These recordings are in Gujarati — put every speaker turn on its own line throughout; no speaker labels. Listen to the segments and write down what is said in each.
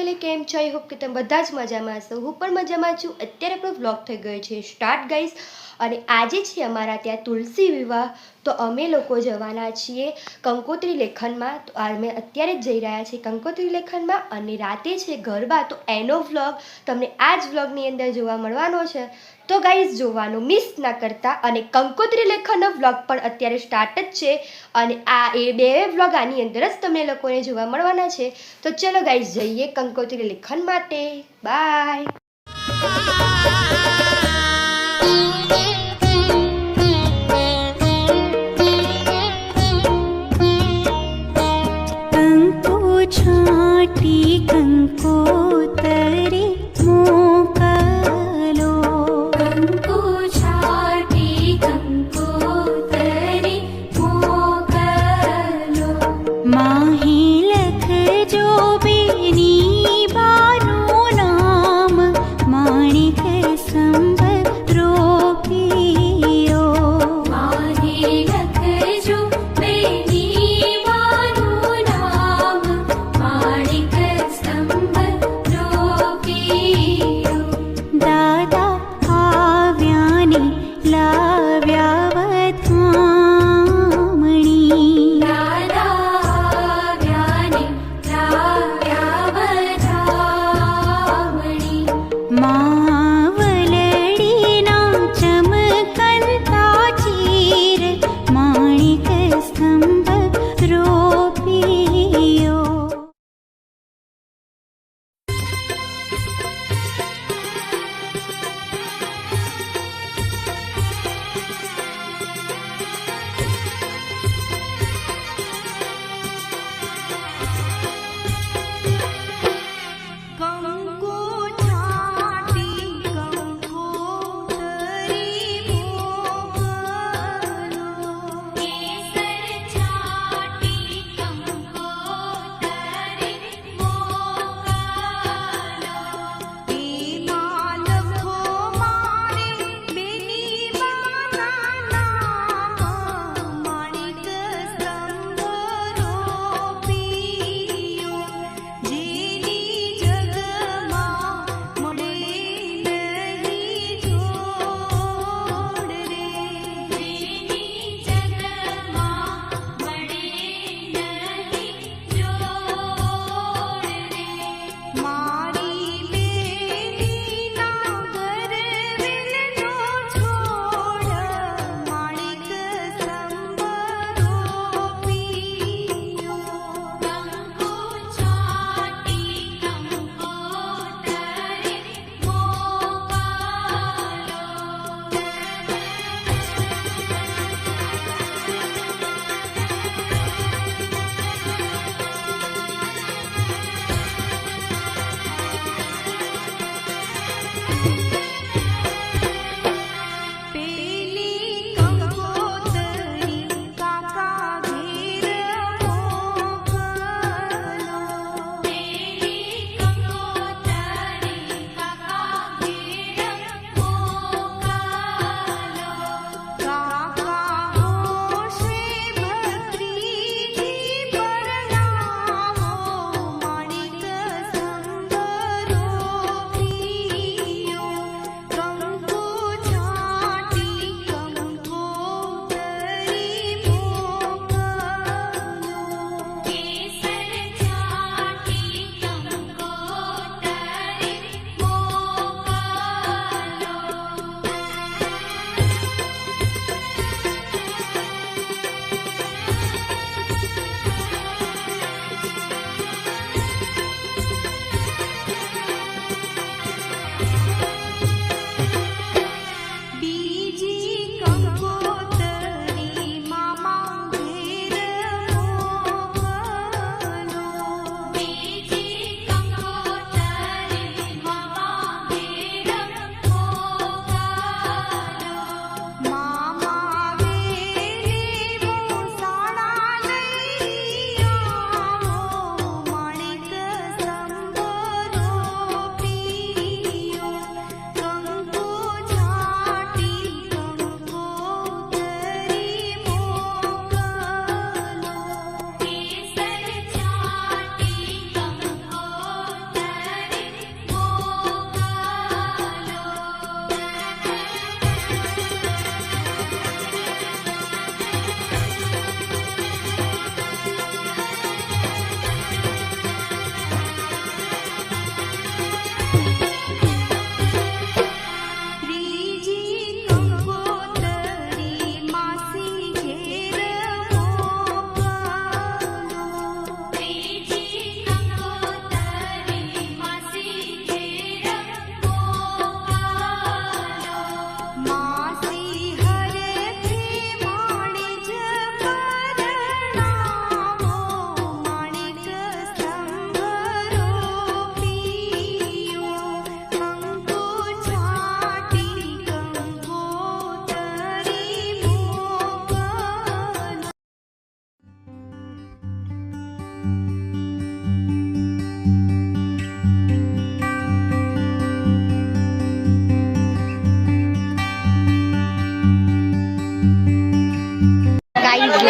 ફેમિલી કેમ છો? આઈ હોપ કે તમે બધા જ મજામાં હશો. હું પણ મજામાં છું. અત્યારે આપણો વ્લોગ થઈ ગયો છે સ્ટાર્ટ ગાઈઝ. અને આજે છે અમારા ત્યાં તુલસી વિવાહ. તો અમે લોકો જવાના છીએ કંકોત્રી લેખનમાં. તો અમે અત્યારે જ જઈ રહ્યા છીએ કંકોત્રી લેખનમાં અને રાતે છે ગરબા. તો એનો વ્લોગ તમને આ જ વ્લોગની અંદર જોવા મળવાનો છે. તો ગાઈઝ જોવાનું મિસ ના કરતા. અને કંકોત્રી લેખનનો વ્લોગ પણ અત્યારે સ્ટાર્ટ જ છે અને આ એ બે વ્લોગ આની અંદર જ તમને લોકોને જોવા મળવાના છે. તો ચલો ગાઈઝ જઈએ કંકોત્રી લેખન માટે. બાય.
કંકોતરી મોકલો કંકુ છાટી કંકોતરી મોકલો માહી લખજો બેની બાનું નામ માણિક સંભ રોપિયો માહી લખજો બેની બાનું નામ માણિક દાદા આવ્યા ને લાવ્યા વધામણી દાદા આવ્યા ને લાવ્યા વધામણી માવલડીના ચમકંતા ચીર માણિક સ્તંભ રોપિયો.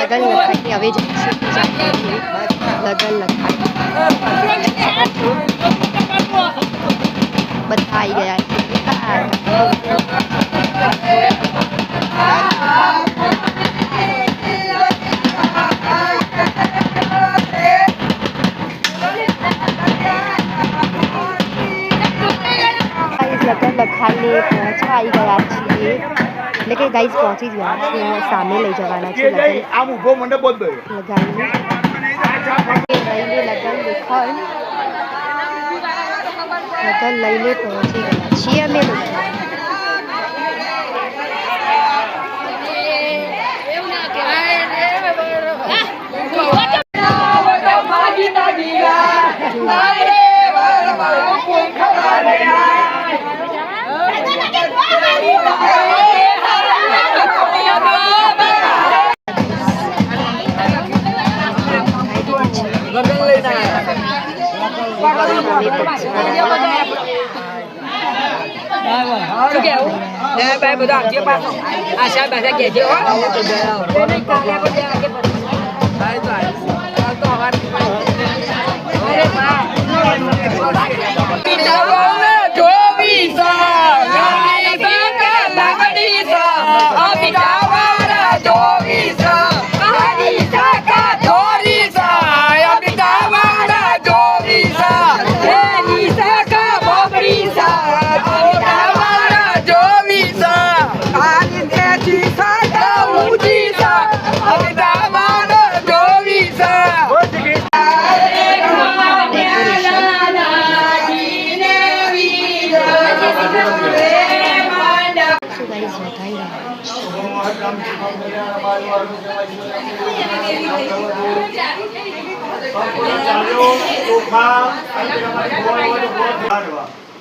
લગન લખાઈને હવે જઈશું લગન લખાઈ બધા આવી ગયા લગન લખાઈને પહોંચવા આવી ગયા છીએ એટલે કે ગાઈઝ પહોંચી જ ગયા છીએ સામે લઈ જવાના છે લગન લગાવીને લગન લઈને પહોંચી ગયા છીએ અમે લોકો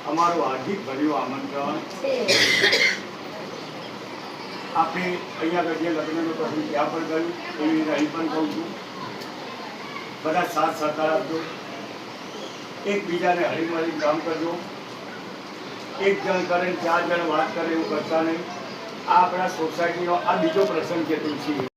અમારું હાર્દિક ભર્યું આમંત્રણ આપણે અહીંયા જે લગ્નનું પ્રસંગ ત્યાં પણ ગયું એવી રીતે અહીં પણ કહું છું બધા સાથ સહકાર આપજો એકબીજાને હળીમળી કામ કરજો એક જણ કરે 4 જણ વાત કરે એવું કરતા નહીં આ આપણા સોસાયટીનો આ બીજો પ્રસંગ છે તુલસી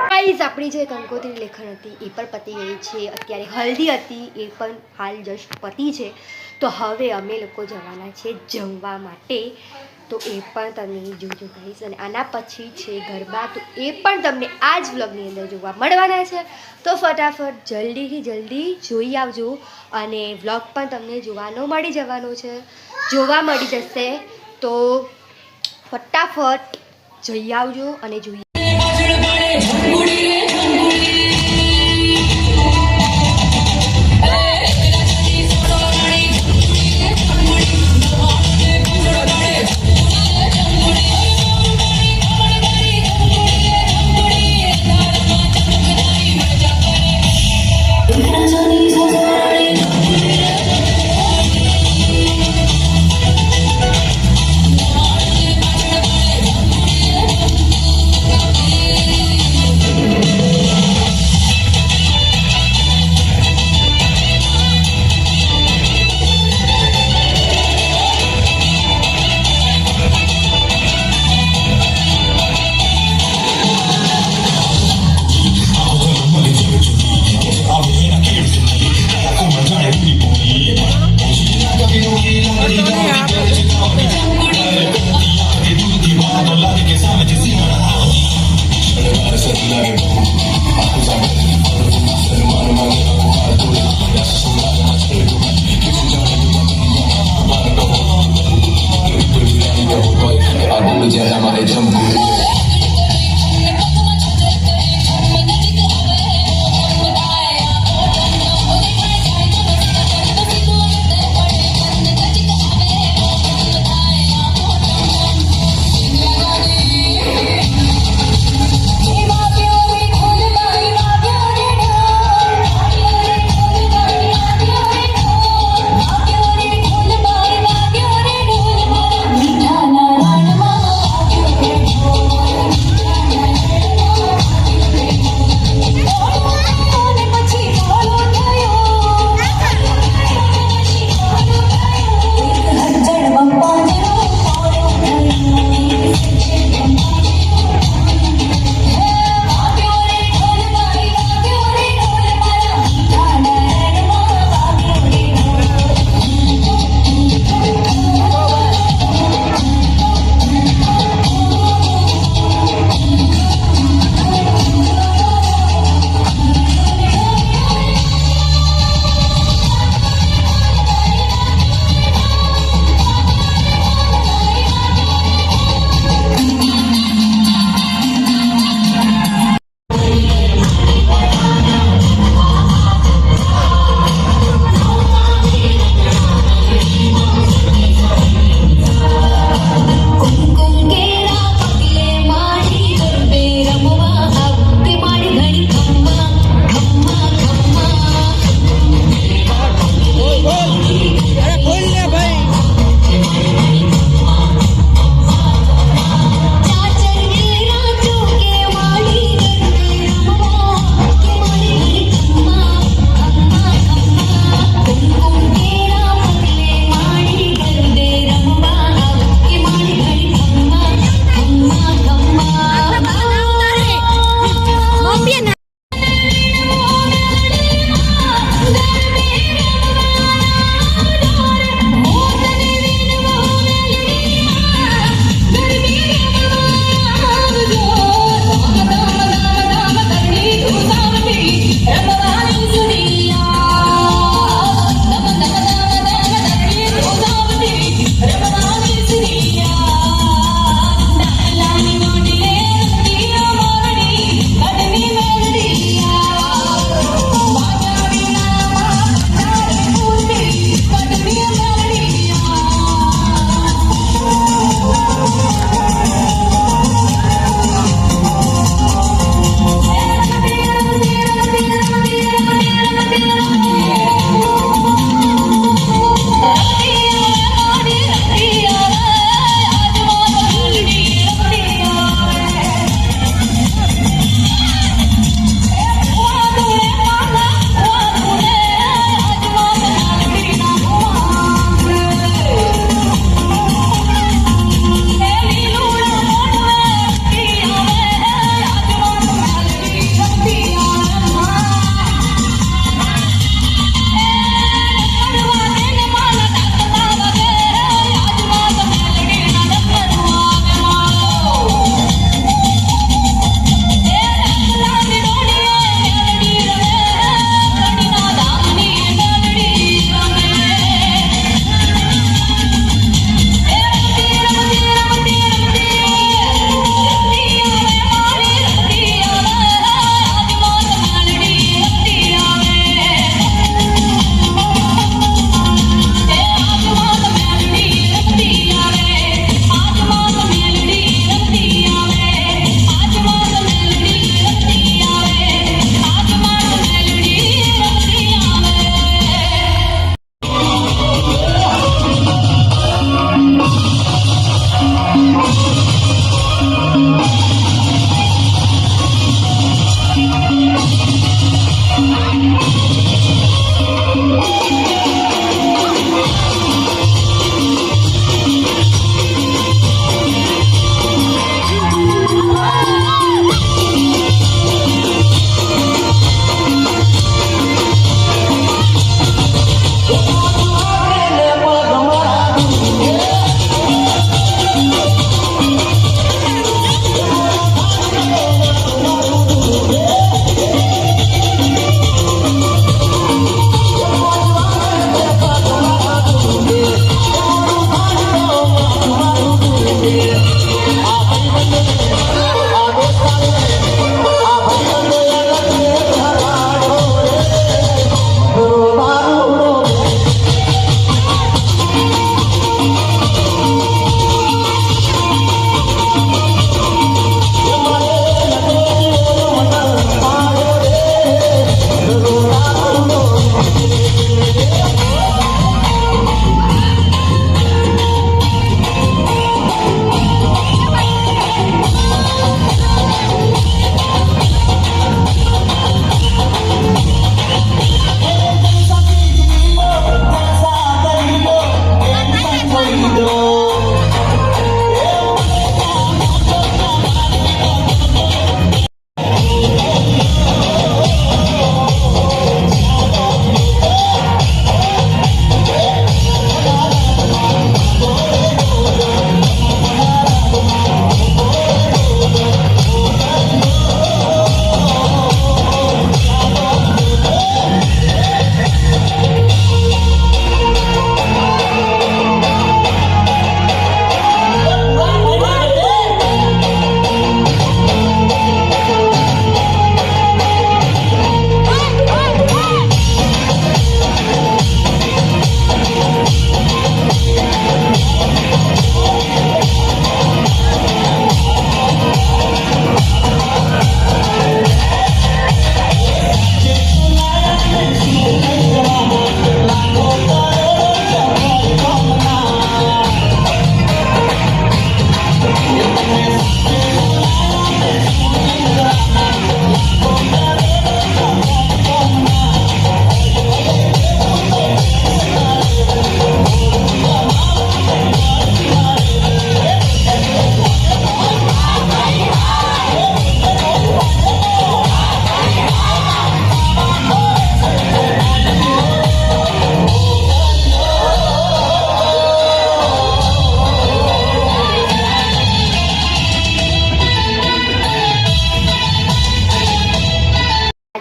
ગાઈઝ આપણી જે કંકોત્રી લેખન હતી એ પણ પતી ગઈ છે. અત્યારે હલ્દી હતી એ પણ હાલ જસ્ટ પતી છે. તો હવે અમે લોકો જવાના છે જમવા માટે. તો એ પણ તમે જોજો ગાઈઝ. અને આના પછી છે ગરબા, તો એ પણ તમને આ જ વ્લોગની અંદર જોવા મળવાના છે. તો ફટાફટ જલ્દીથી જલ્દી જોઈ આવજો. અને વ્લોગ પણ તમને જોવાનો મળી જવાનો છે, જોવા મળી જશે. તો ફટાફટ જઈ આવજો અને જોઈએ.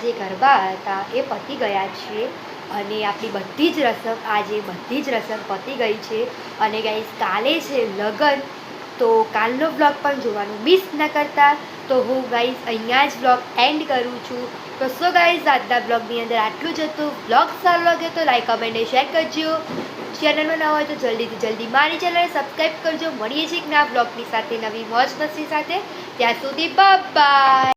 જે ગરબા હતા એ પતી ગયા છે અને આપણી બધી જ રસમ આજે બધી જ રસમ પતી ગઈ છે અને ગાઈસ કાલે છે લગન, તો કાલનો બ્લોગ પણ જોવાનું મિસ ન કરતા. તો હું ગાઈસ અહીંયા જ બ્લોગ એન્ડ કરું છું. તો સો ગાઈસ આજના બ્લોગની અંદર આટલું જ હતું. બ્લોગ સારો લાગે તો લાઈક કમેન્ટ અને શેર કરજો. ચેનલમાં ન હોય તો જલ્દીથી જલ્દી મારી ચેનલને સબસ્ક્રાઈબ કરજો. મળીએ છીએ એક નવા બ્લોગની સાથે, નવી મોજ મસ્તી સાથે. ત્યાં સુધી બાય.